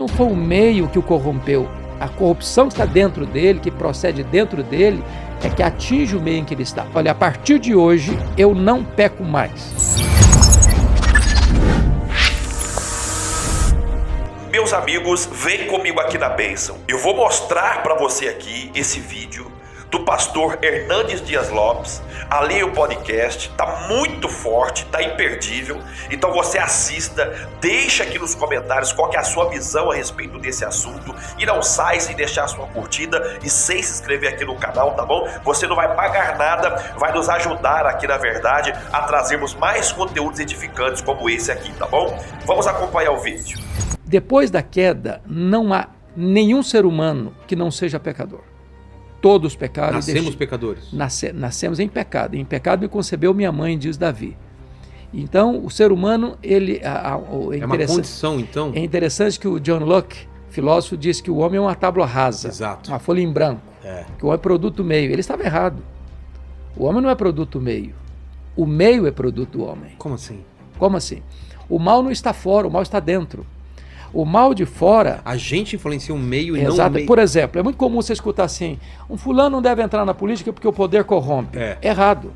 Não foi o meio que o corrompeu. A corrupção que está dentro dele, que procede dentro dele, é que atinge o meio em que ele está. Olha, a partir de hoje, eu não peco mais. Meus amigos, vem comigo aqui na bênção. Eu vou mostrar para você aqui esse vídeo do pastor Hernandes Dias Lopes. Ali o podcast tá muito forte, tá imperdível. Então você assista, deixa aqui nos comentários qual que é a sua visão a respeito desse assunto. E não sai sem deixar a sua curtida e sem se inscrever aqui no canal, tá bom? Você não vai pagar nada, vai nos ajudar aqui, na verdade, a trazermos mais conteúdos edificantes como esse aqui, tá bom? Vamos acompanhar o vídeo. Depois da queda, não há nenhum ser humano que não seja pecador. Todos pecaram. Nascemos pecadores. Nascemos em pecado. Em pecado me concebeu minha mãe, diz Davi. Então, o ser humano, ele... É uma condição, então? É interessante que o John Locke, filósofo, diz que o homem é uma tábua rasa. Exato. Uma folha em branco. Que o homem é produto meio. Ele estava errado. O homem não é produto meio. O meio é produto do homem. Como assim? Como assim? O mal não está fora, o mal está dentro. O mal de fora... A gente influencia o meio e Exato. não o meio. Por exemplo, é muito comum você escutar assim, um fulano não deve entrar na política porque o poder corrompe. Errado.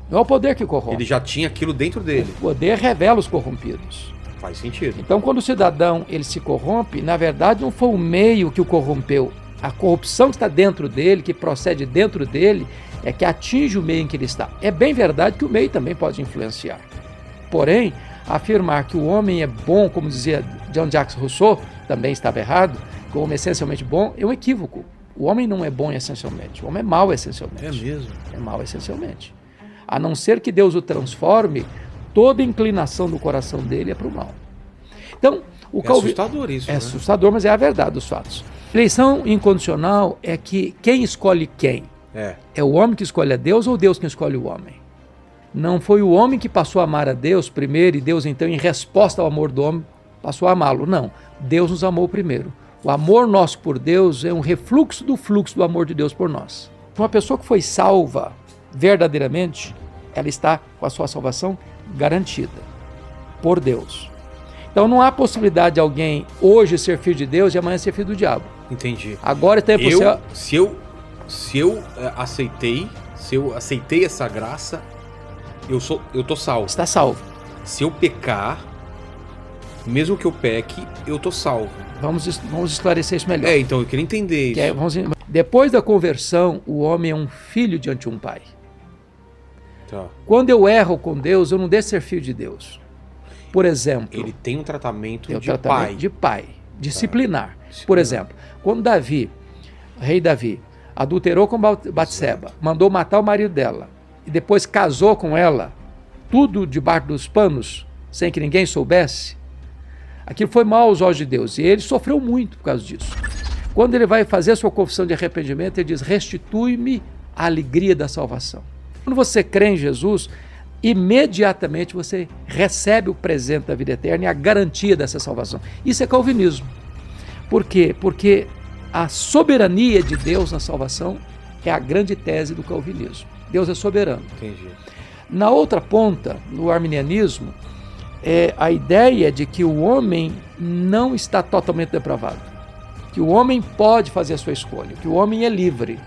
Não é o poder que corrompe. Ele já tinha aquilo dentro dele. O poder revela os corrompidos. Faz sentido. Então, quando o cidadão ele se corrompe, na verdade não foi o meio que o corrompeu. A corrupção que está dentro dele, que procede dentro dele, é que atinge o meio em que ele está. É bem verdade que o meio também pode influenciar. Porém, afirmar que o homem é bom, como dizia Jean-Jacques Rousseau, também estava errado, que o homem é essencialmente bom, é um equívoco. O homem não é bom essencialmente, o homem é mau essencialmente. É mesmo? É mau essencialmente. A não ser que Deus o transforme, toda inclinação do coração dele é para o mal. Então, assustador isso, É né? assustador, mas é a verdade dos fatos. Eleição incondicional é que quem escolhe quem? É o homem que escolhe a Deus ou Deus que escolhe o homem? Não foi o homem que passou a amar a Deus primeiro e Deus então, em resposta ao amor do homem, passou a amá-lo. Não, Deus nos amou primeiro. O amor nosso por Deus é um refluxo do fluxo do amor de Deus por nós. Uma pessoa que foi salva verdadeiramente, ela está com a sua salvação garantida por Deus. Então não há possibilidade de alguém hoje ser filho de Deus e amanhã ser filho do diabo. Entendi. Agora tem Se eu aceitei essa graça, eu tô salvo. Está salvo. Se eu pecar, mesmo que eu peque, eu tô salvo. Vamos esclarecer isso melhor. Então eu queria entender isso. Depois da conversão, o homem é um filho diante de um pai. Tá. Quando eu erro com Deus, eu não deixo de ser filho de Deus. Por exemplo... Ele tem um tratamento de pai. Disciplinar. Por exemplo, quando o rei Davi, adulterou com Batseba, mandou matar o marido dela, e depois casou com ela, tudo debaixo dos panos, sem que ninguém soubesse, aquilo foi mal aos olhos de Deus, e ele sofreu muito por causa disso. Quando ele vai fazer a sua confissão de arrependimento, ele diz, restitui-me a alegria da salvação. Quando você crê em Jesus, imediatamente você recebe o presente da vida eterna e a garantia dessa salvação. Isso é calvinismo. Por quê? Porque a soberania de Deus na salvação é a grande tese do calvinismo. Deus é soberano. Entendi. Na outra ponta, no arminianismo, é a ideia de que o homem não está totalmente depravado, que o homem pode fazer a sua escolha, que o homem é livre.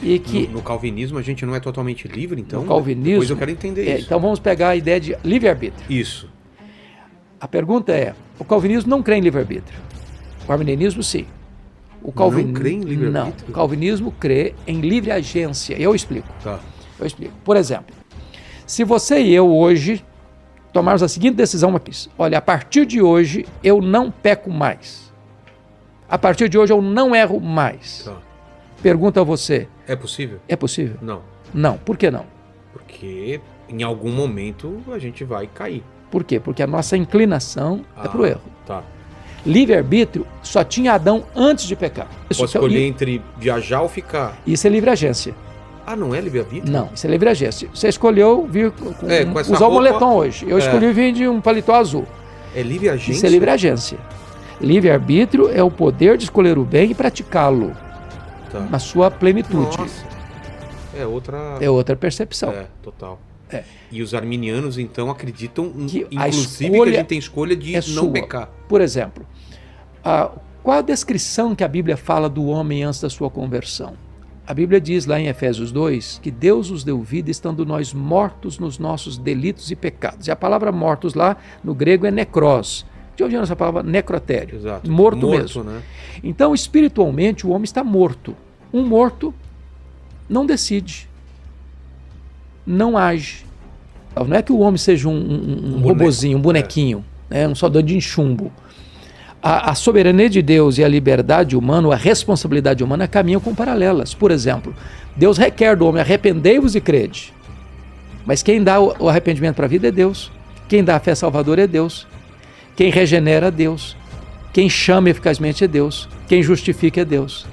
E que no calvinismo a gente não é totalmente livre, então? No calvinismo, depois eu quero entender isso. Então vamos pegar a ideia de livre-arbítrio. Isso. A pergunta é, o calvinismo não crê em livre-arbítrio. O arminianismo, sim. Não crê em livre-arbítrio? Não, o calvinismo crê em livre agência. Eu explico. Tá. Eu explico. Por exemplo, se você e eu hoje tomarmos a seguinte decisão aqui, olha, a partir de hoje eu não peco mais. A partir de hoje eu não erro mais. Tá. Pergunto a você. É possível? É possível? Não. Não. Por que não? Porque em algum momento a gente vai cair. Por quê? Porque a nossa inclinação é para o erro. Tá. Livre-arbítrio só tinha Adão antes de pecar. Pode escolher entre viajar ou ficar. Isso é livre agência. Ah, não é livre-arbítrio? Não, isso é livre agência. Você escolheu vir usar o moletom hoje. Eu escolhi vir de um paletó azul. É livre agência? Isso é livre agência. Livre-arbítrio é o poder de escolher o bem e praticá-lo na sua plenitude. Nossa. É outra percepção. Total. E os arminianos, então, acreditam, que inclusive, que a gente tem escolha de não pecar. Por exemplo, Qual a descrição que a Bíblia fala do homem antes da sua conversão? A Bíblia diz lá em Efésios 2 que Deus nos deu vida estando nós mortos nos nossos delitos e pecados. E a palavra mortos lá no grego é necros. De onde é essa palavra necrotério? Exato. Morto mesmo. Né? Então, espiritualmente, o homem está morto. Um morto não decide, não age. Não é que o homem seja um robozinho, um bonequinho, né? Um soldado de chumbo. A soberania de Deus e a liberdade humana, a responsabilidade humana caminham com paralelas. Por exemplo, Deus requer do homem: arrependei-vos e crede. Mas quem dá o arrependimento para a vida é Deus. Quem dá a fé salvadora é Deus. Quem regenera é Deus. Quem chama eficazmente é Deus. Quem justifica é Deus.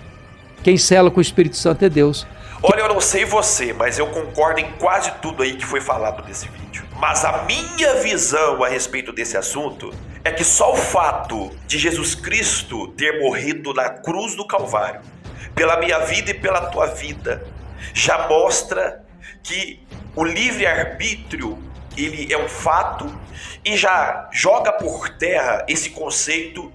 Quem sela com o Espírito Santo é Deus. Olha, eu não sei você, mas eu concordo em quase tudo aí que foi falado nesse vídeo. Mas a minha visão a respeito desse assunto é que só o fato de Jesus Cristo ter morrido na cruz do Calvário, pela minha vida e pela tua vida, já mostra que o livre-arbítrio, ele é um fato, e já joga por terra esse conceito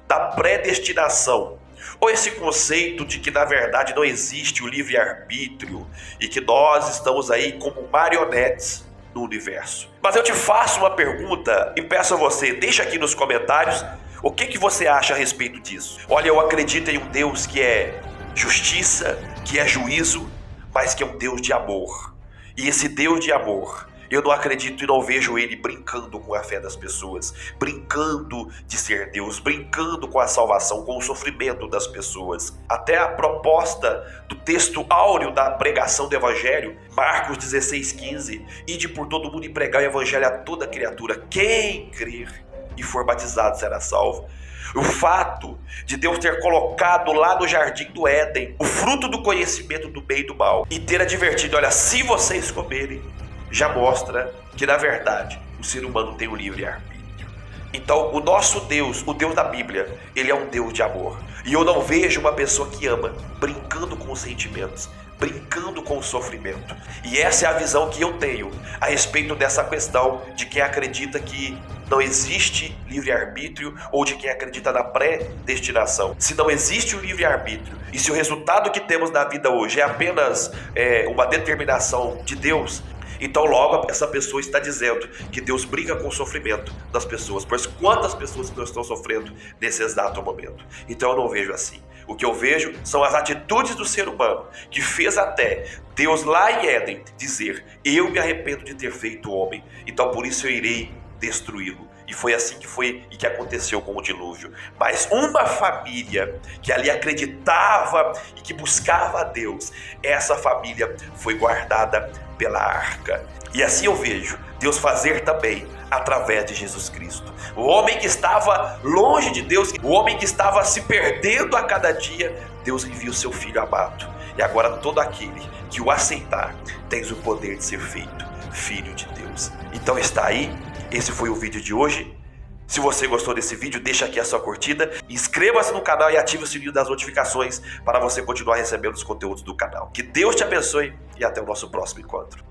da predestinação, ou esse conceito de que na verdade não existe o livre-arbítrio e que nós estamos aí como marionetes no universo. Mas eu te faço uma pergunta e peço a você, deixa aqui nos comentários o que você acha a respeito disso. Olha, eu acredito em um Deus que é justiça, que é juízo, mas que é um Deus de amor. E esse Deus de amor, eu não acredito e não vejo ele brincando com a fé das pessoas, brincando de ser Deus, brincando com a salvação, com o sofrimento das pessoas. Até a proposta do texto áureo da pregação do Evangelho, Marcos 16,15, ide por todo mundo e pregar o Evangelho a toda criatura. Quem crer e for batizado será salvo. O fato de Deus ter colocado lá no jardim do Éden o fruto do conhecimento do bem e do mal e ter advertido: olha, se vocês comerem, já mostra que, na verdade, o ser humano tem o livre-arbítrio. Então, o nosso Deus, o Deus da Bíblia, ele é um Deus de amor. E eu não vejo uma pessoa que ama brincando com os sentimentos, brincando com o sofrimento. E essa é a visão que eu tenho a respeito dessa questão de quem acredita que não existe livre-arbítrio ou de quem acredita na predestinação. Se não existe o livre-arbítrio e se o resultado que temos na vida hoje é apenas uma determinação de Deus, então logo essa pessoa está dizendo que Deus brinca com o sofrimento das pessoas, pois quantas pessoas que não estão sofrendo nesse exato momento. Então eu não vejo assim. O que eu vejo são as atitudes do ser humano, que fez até Deus lá em Éden dizer: eu me arrependo de ter feito o homem, então por isso eu irei destruí-lo. E foi assim que foi e que aconteceu com o dilúvio. Mas uma família que ali acreditava e que buscava a Deus, essa família foi guardada pela arca. E assim eu vejo Deus fazer também através de Jesus Cristo. O homem que estava longe de Deus, o homem que estava se perdendo a cada dia, Deus envia o seu Filho amado. E agora todo aquele que o aceitar, tens o poder de ser feito filho de Deus. Então está aí. Esse foi o vídeo de hoje. Se você gostou desse vídeo, deixa aqui a sua curtida, inscreva-se no canal e ative o sininho das notificações para você continuar recebendo os conteúdos do canal. Que Deus te abençoe e até o nosso próximo encontro.